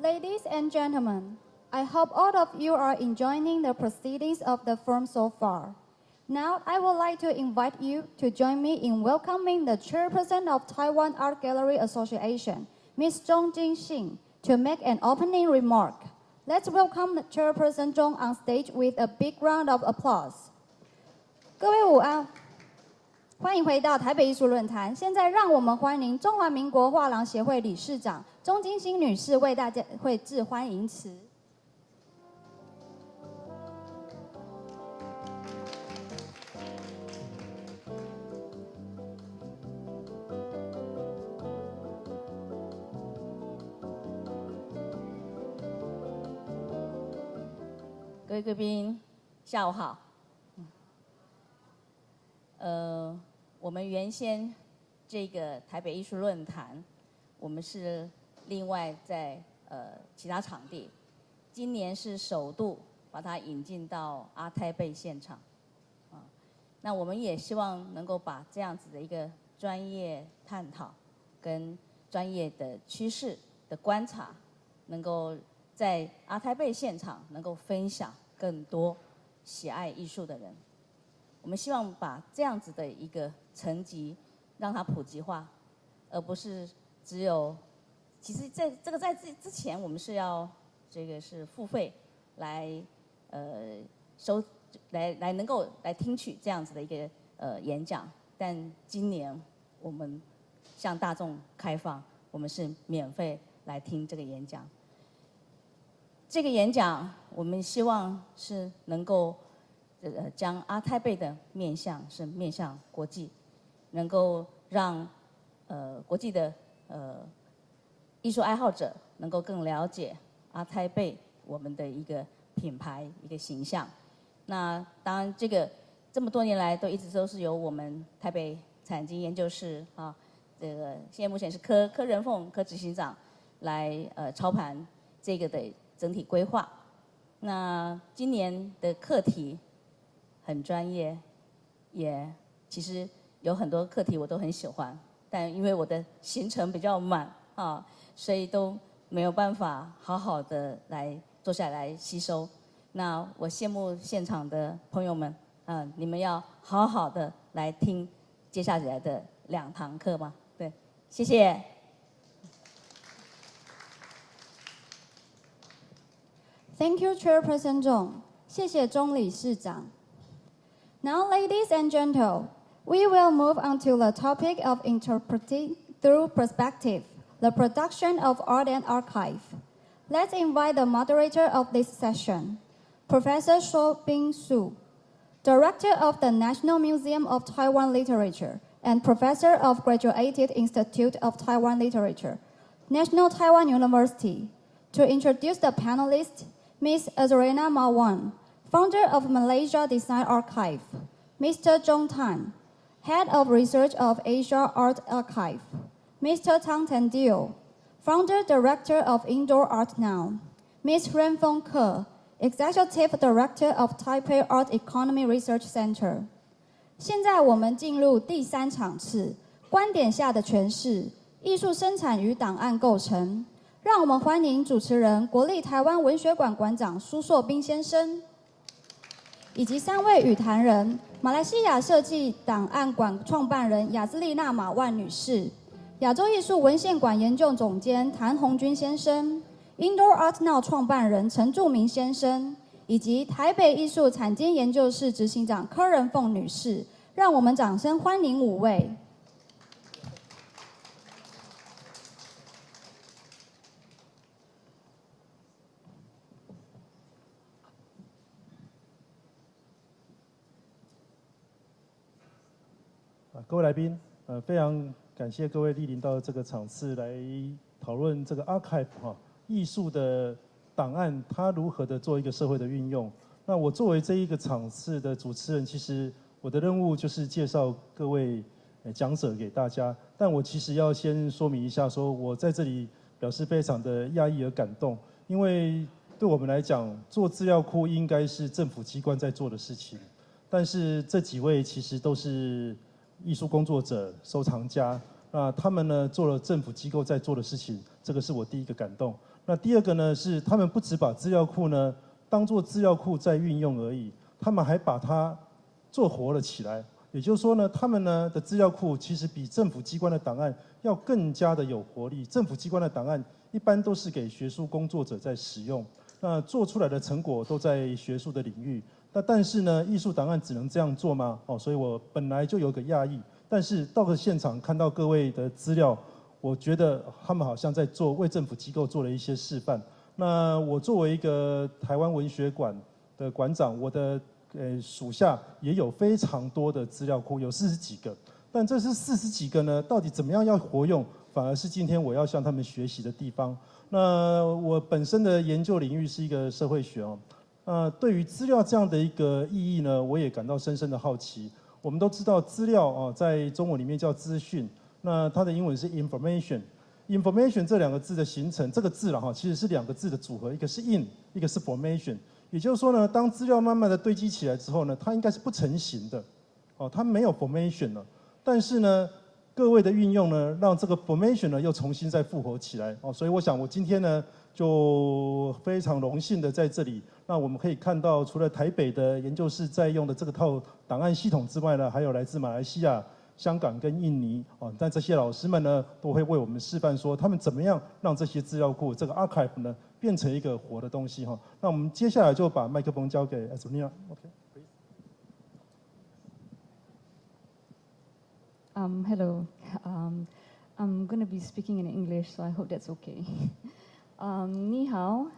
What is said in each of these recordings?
Ladies and gentlemen, I hope all of you are enjoying the proceedings of the forum so far. Now, I would like to invite you to join me in welcoming the chairperson of Taiwan Art Gallery Association, Ms. Zhong Jinxing, to make an opening remark. Let's welcome the chairperson Zhong on stage with a big round of applause. 各位午安，欢迎回到台北艺术论坛。现在让我们欢迎中华民国画廊协会理事长钟金星女士为大家会致欢迎词。各位贵宾，下午好。我们原先这个台北艺术论坛，我们是另外在其他场地，今年是首度把它引进到阿泰贝现场，那我们也希望能够把这样子的一个专业探讨跟专业的趋势的观察，能够在阿泰贝现场能够分享更多喜爱艺术的人。我们希望把这样子的一个层级让它普及化，而不是只有。其实在之前，我们是要这个是付费来来能够来听取这样子的一个演讲，但今年我们向大众开放，我们是免费来听这个演讲。这个演讲我们希望是能够将阿泰贝的面向是面向国际，能够让国际的艺术爱好者能够更了解阿泰贝我们的一个品牌一个形象。那当然这么多年来一直都是由我们台北产经研究室这个现在目前是柯仁凤柯执行长来操盘这个的整体规划。那今年的课题很专业，也其实有很多课题我都很喜欢，但因为我的行程比较满所以都没有办法好好的来坐下来吸收。那我羡慕现场的朋友们，你们要好好的来听接下来的2堂课嘛。对，谢谢。Thank you, Chairperson Zhong. 谢谢钟理事长。Now, ladies and gentlemen, we will move on to the topic of interpreting through perspective, the production of art and archive. Let's invite the moderator of this session, Professor Shuo-Bin, Director of the National Museum of Taiwan Literature and Professor of Graduate Institute of Taiwan Literature, National Taiwan University. To introduce the panelists, Ms. Ezrena MARWAN, Founder of Malaysia Design Archive, Mr. Zhong Tan, Head of Research of Asia Art Archive, Mr. TANDIO, Founder Director of IndoArtNow, Ms. Renfeng, Executive Director of Taipei Art Economy Research Center. 现在我们进入第3场次，观点下的诠释，艺术生产与档案构成。让我们欢迎主持人国立台湾文学馆馆长苏硕斌先生，以及3位与谈人：马来西亚设计档案馆创办人亚兹莉娜马万女士，亚洲艺术文献馆研究总监谭红军先生， IndoArtNow 创办人陈柱明先生，以及台北艺术产经研究室执行长柯仁凤女士。让我们掌声欢迎5位。各位来宾，非常感谢各位莅临到这个场次来讨论这个 archive 艺术的档案，它如何的做一个社会的运用。那我作为这一个场次的主持人，其实我的任务就是介绍各位讲者给大家。但我其实要先说明一下，说我在这里表示非常的讶异而感动，因为对我们来讲，做资料库应该是政府机关在做的事情，但是这几位其实都是艺术工作者、收藏家，那他们呢做了政府机构在做的事情，这个是我第一个感动。那第二个呢是他们不只把资料库呢当作资料库在运用而已，他们还把它做活了起来。也就是说呢，他们呢的资料库其实比政府机关的档案要更加的有活力。政府机关的档案一般都是给学术工作者在使用，那做出来的成果都在学术的领域。但是呢，艺术档案只能这样做吗？所以我本来就有个讶异，但是到了现场看到各位的资料，我觉得他们好像在为政府机构做了一些示范。那我作为一个台湾文学馆的馆长，我的属下也有非常多的资料库，有40几个。但这是40几个呢，到底怎么样要活用，反而是今天我要向他们学习的地方。那我本身的研究领域是一个社会学对于资料这样的一个意义呢，我也感到深深的好奇。我们都知道资料在中文里面叫资讯，那它的英文是 information。information 这2个字的形成，这个字其实是2个字的组合，一个是 in， 一个是 formation。也就是说呢，当资料慢慢的堆积起来之后呢，它应该是不成形的，它没有 formation 了。但是呢，各位的运用呢，让这个 formation 呢又重新再复活起来所以我想我今天呢就非常荣幸的在这里。那我们可以看到，除了台北的研究室在用的这个套档案系统之外呢，还有来自马来西亚、香港跟印尼但这些老师们呢，都会为我们示范说，他们怎么样让这些资料库这个 archive 呢变成一个活的东西那我们接下来就把麦克风交给 Ezrena。Hello. I'm going to be speaking in English, so I hope that's okay. Ni hao.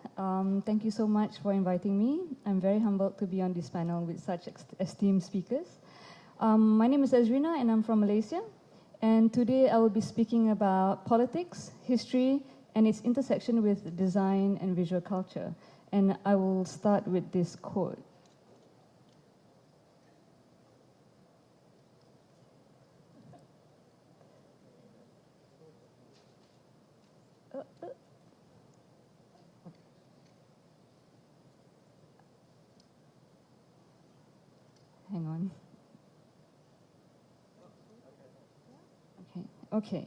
Thank you so much for inviting me. I'm very humbled to be on this panel with such esteemed speakers. My name is Ezrena, and I'm from Malaysia. And today I will be speaking about politics, history, and its intersection with design and visual culture. And I will start with this quote. Hang on. Okay.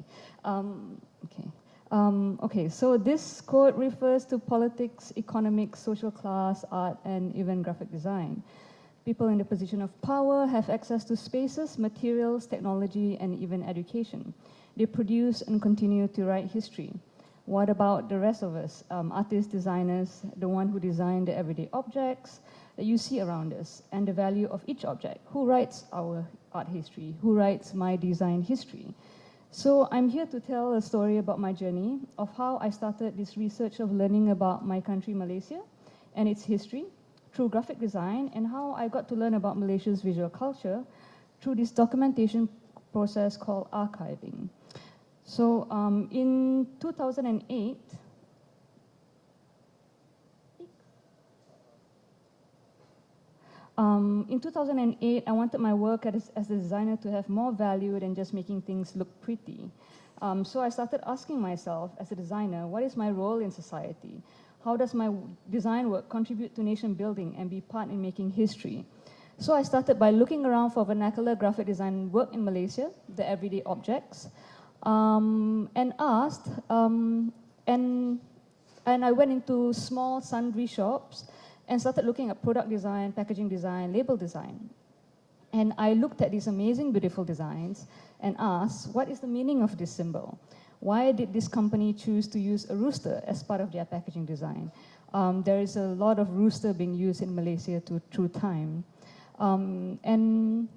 Okay, so this quote refers to politics, economics, social class, art, and even graphic design. People in the position of power have access to spaces, materials, technology, and even education. They produce and continue to write history. What about the rest of us, artists, designers, the one who design the everyday objects that you see around us, and the value of each object? Who writes our art history? Who writes my design history? So I'm here to tell a story about my journey of how I started this research of learning about my country, Malaysia, and its history through graphic design, and how I got to learn about Malaysia's visual culture through this documentation process called archiving. So in 2008, I wanted my work as a designer to have more value than just making things look pretty. So I started asking myself, as a designer, what is my role in society? How does my design work contribute to nation building and be part in making history? So I started by looking around for vernacular graphic design work in Malaysia, the everyday objects, and asked, and I went into small sundry shops and started looking at product design, packaging design, label design. And I looked at these amazing, beautiful designs and asked, what is the meaning of this symbol? Why did this company choose to use a rooster as part of their packaging design? There is a lot of rooster being used in Malaysia through time. And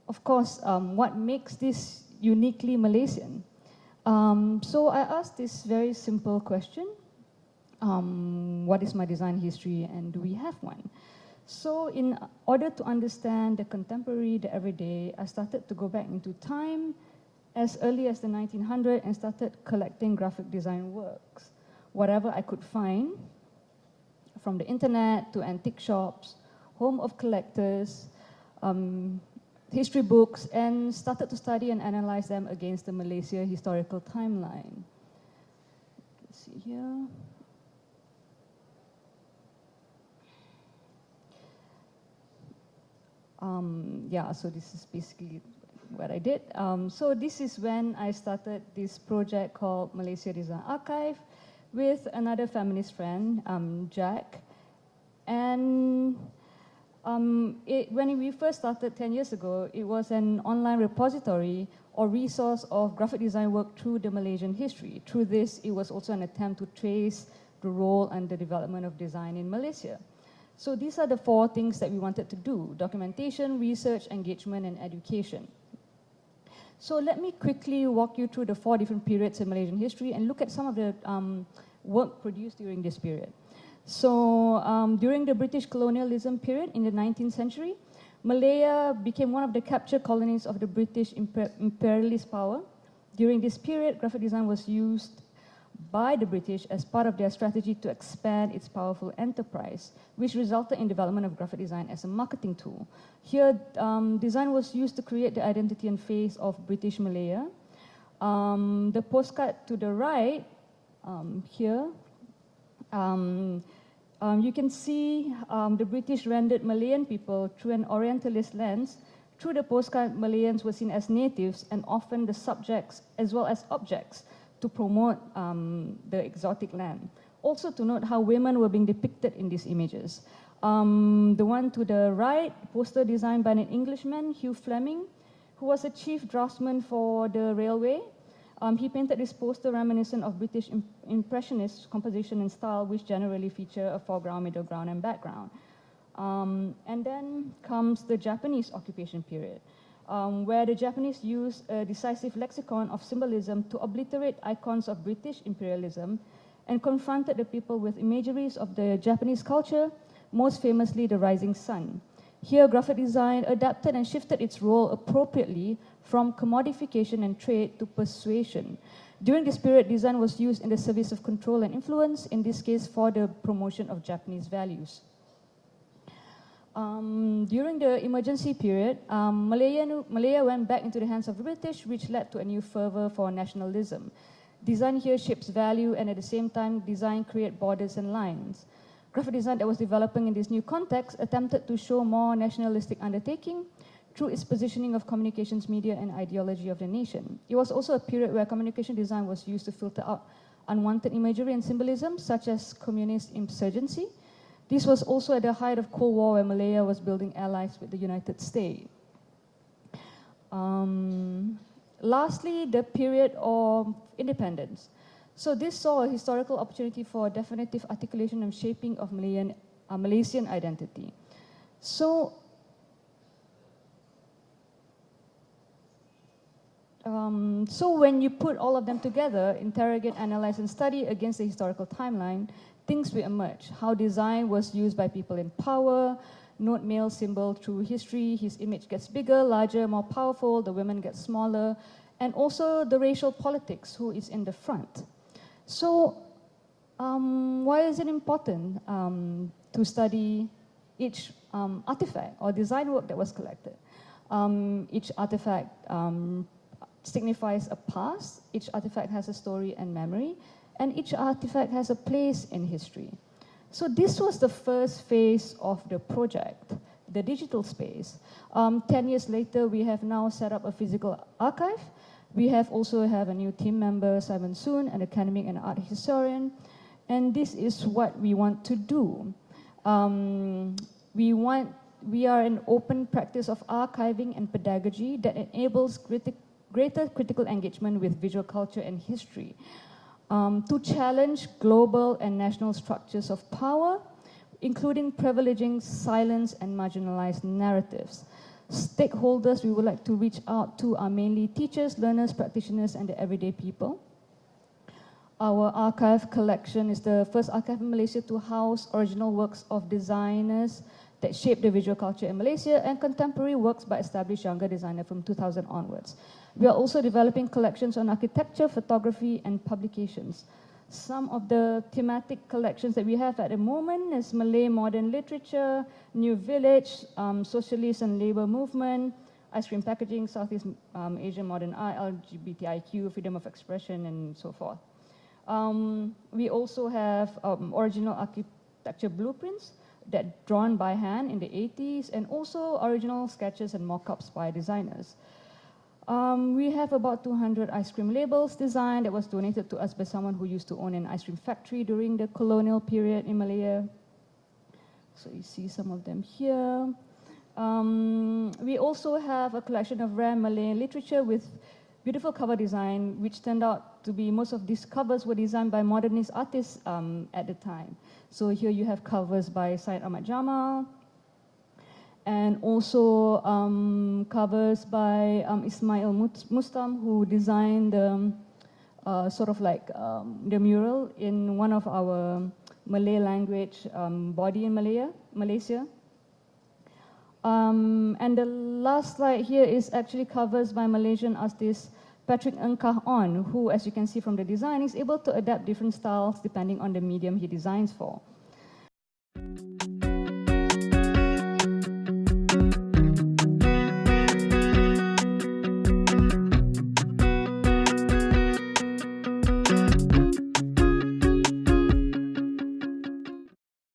of course, what makes this uniquely Malaysian? So I asked this very simple question. What is my design history, and do we have one? So in order to understand the contemporary, the everyday, I started to go back into time as early as the 1900s and started collecting graphic design works. Whatever I could find, from the internet to antique shops, home of collectors, history books, and started to study and analyze them against the Malaysia historical timeline. Let's see here. So this is basically what I did. So this is when I started this project called Malaysia Design Archive, with another feminist friend, Jack. And when we first started 10 years ago, it was an online repository or resource of graphic design work through the Malaysian history. Through this, it was also an attempt to trace the role and the development of design in Malaysia. So these are the 4 things that we wanted to do: documentation, research, engagement, and education. So let me quickly walk you through the 4 different periods in Malaysian history and look at some of the work produced during this period. So during the British colonialism period in the 19th century, Malaya became one of the captured colonies of the British imperialist power. During this period, graphic design was used by the British as part of their strategy to expand its powerful enterprise, which resulted in development of graphic design as a marketing tool. Here, design was used to create the identity and face of British Malaya. The postcard to the right here, you can see the British rendered Malayan people through an Orientalist lens. Through the postcard, Malayans were seen as natives and often the subjects as well as objects to promote the exotic land. Also to note how women were being depicted in these images. The one to the right, poster designed by an Englishman, Hugh Fleming, who was a chief draftsman for the railway. He painted this poster reminiscent of British Impressionist composition and style, which generally feature a foreground, middle ground, and background. And then comes the Japanese occupation period, where the Japanese used a decisive lexicon of symbolism to obliterate icons of British imperialism and confronted the people with imageries of the Japanese culture, most famously the rising sun. Here, graphic design adapted and shifted its role appropriately from commodification and trade to persuasion. During this period, design was used in the service of control and influence, in this case for the promotion of Japanese values. During the emergency period, Malaya went back into the hands of the British, which led to a new fervor for nationalism. Design here shapes value, and at the same time, design creates borders and lines. Graphic design that was developing in this new context attempted to show more nationalistic undertaking through its positioning of communications, media, and ideology of the nation. It was also a period where communication design was used to filter out unwanted imagery and symbolism, such as communist insurgency. This was also at the height of Cold War, where Malaya was building allies with the United States. Lastly, the period of independence. So this saw a historical opportunity for definitive articulation and shaping of Malaysian identity. So when you put all of them together, interrogate, analyze, and study against the historical timeline, things will emerge. How design was used by people in power, note male symbol through history, his image gets bigger, larger, more powerful, the women get smaller, and also the racial politics, who is in the front. So why is it important to study each artifact or design work that was collected? Each artifact signifies a past, each artifact has a story and memory, and each artifact has a place in history. So this was the first phase of the project, the digital space. 10 years later, we have now set up a physical archive. We also have a new team member, Simon Soon, an academic and art historian. And this is what we want to do. We are an open practice of archiving and pedagogy that enables greater critical engagement with visual culture and history. To challenge global and national structures of power, including privileging silence and marginalized narratives. Stakeholders we would like to reach out to are mainly teachers, learners, practitioners, and the everyday people. Our archive collection is the first archive in Malaysia to house original works of designers that shaped the visual culture in Malaysia and contemporary works by established younger designers from 2000 onwards. We are also developing collections on architecture, photography, and publications. Some of the thematic collections that we have at the moment is Malay modern literature, New Village, Socialist and Labour Movement, Ice Cream Packaging, Southeast Asian Modern Art, LGBTIQ, freedom of expression, and so forth. We also have original architecture blueprints that drawn by hand in the 80s, and also original sketches and mock-ups by designers. We have about 200 ice cream labels designed that was donated to us by someone who used to own an ice cream factory during the colonial period in Malaya. So you see some of them here. We also have a collection of rare Malay literature with beautiful cover design, which turned out to be, most of these covers were designed by modernist artists at the time. So here you have covers by Syed Ahmad Jamal, and also covers by Ismail Mustam, who designed sort of like the mural in one of our Malay language body in Malaysia. And the last slide here is actually covers by Malaysian artist Patrick Engkah-On, who, as you can see from the design, is able to adapt different styles depending on the medium he designs for.